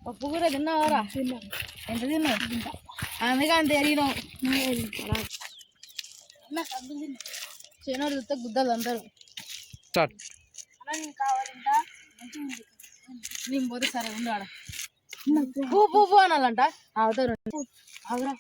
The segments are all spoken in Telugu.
పప్పు కూర తిన్నావారా? ఎంత తిన్నావు? అందుకే అంత ఎరిగినావు. చేనోడు చూస్తే గుద్దలు అందరు. నేను పోతే సరే ఉండు ఆడ. పూ అనాలంట. అవుతారు ఆగురా.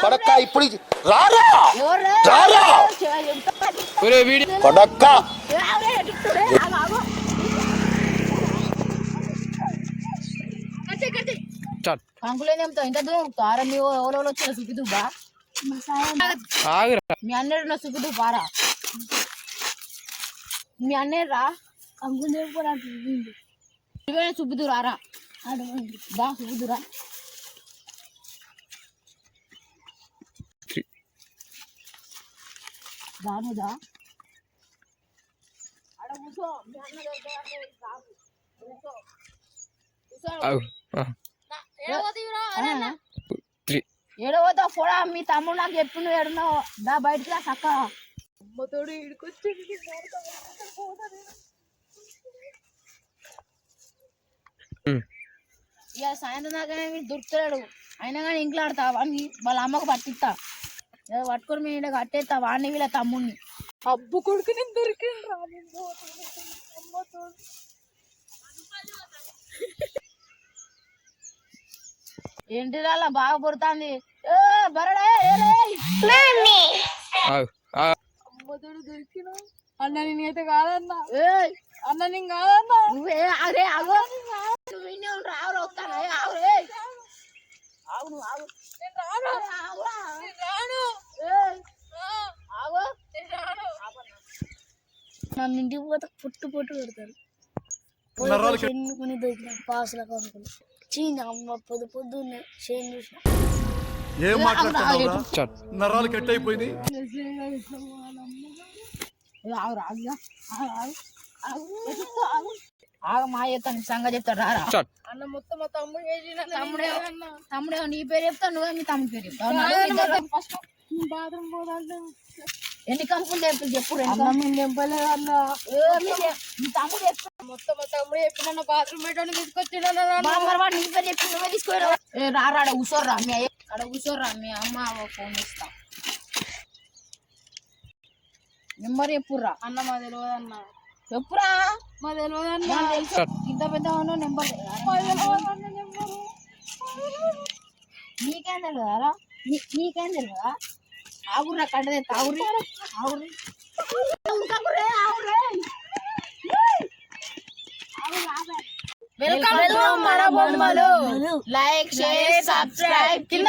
కొడక్క ఇప్పుడు రారా కొడక్క కంకులేదేమితో ఇంత దూరం మీ ఎవరో వచ్చిన సుఖిదు బా మీ అన్నయ్య సుఖిదు బారా మీ అన్నయ్య రా కంకులు సుబ్బుదు రారా బా సుబ్బుదురా దానుదా ఆడ కూర్చో మీ అన్న ఏడవతో కూడా మీ తమ్ముడు నాకు చెప్పిండు ఏడున్నావు దా బయటికి రా చక్క అమ్మతోడు ఇడికొచ్చి ఇక సాయంత్రం దాకా దొరుకుతాడు అయినా కానీ ఇంట్లో ఆడతా వాడిని వాళ్ళ అమ్మకు పట్టిస్తా పట్టుకొని మీ ఇంటికి కట్టేస్తా వాడిని వీళ్ళ తమ్ముడిని అబ్బు కొడుకు నేను దొరికింది ఏంటిది అలా బాగా పుడుతుంది అమ్మతోడు దొరికిన అన్న నేనైతే కాదన్నా అన్న నేను కాదన్నా నువ్వే అరే అగో రావు వస్తాను ఆగు ఆగు నన్ను ఇంటికి పోతే పుట్టు పెడతారు దొరికిన పాసుల కొనుక్కుని చీన అమ్మ పొద్దున్నే చేను చూసిన ఏం మాట్లాడుతున్నావు నరాలు కట్ అయిపోయింది మా చెప్తాను సంగతి చెప్తాడు రారా అన్న మొత్తం మా తమ్ముడే నీ పేరు చెప్తావు నువ్వే మీ తమ్ముడి పేరు చెప్తావు ఫస్ట్ బాత్రూమ్ పోదంటే ఎన్ని కంపులు చెప్పు చెప్పు చెప్పలేదు అన్న మీ తమ్ముడు చెప్పు మొత్తం మా తమ్ముడు చెప్పిన బాత్రూమ్ పెట్టని తీసుకొచ్చిన నీ పేరు చెప్పి నువ్వే తీసుకోరా రారా ఆడ కూర్చోర్రా మీ ఆడ కూర్చోర్రా మీ అమ్మ ఫోన్ ఇస్తా నెంబర్ చెప్పుర్రా అన్న మా తెలియదు అన్న చెప్పురా మా తెలియదు అన్న తెలుసు ఇంత పెద్ద నెంబర్ నీకేం తెలియదా నీకేం తెలియదా ఆగుర్రా కట్టదే తాగుర్రి ఆగుర్రి వెల్కమ్ టు మన బొమ్మలు లైక్ షేర్ సబ్స్క్రైబ్ కింద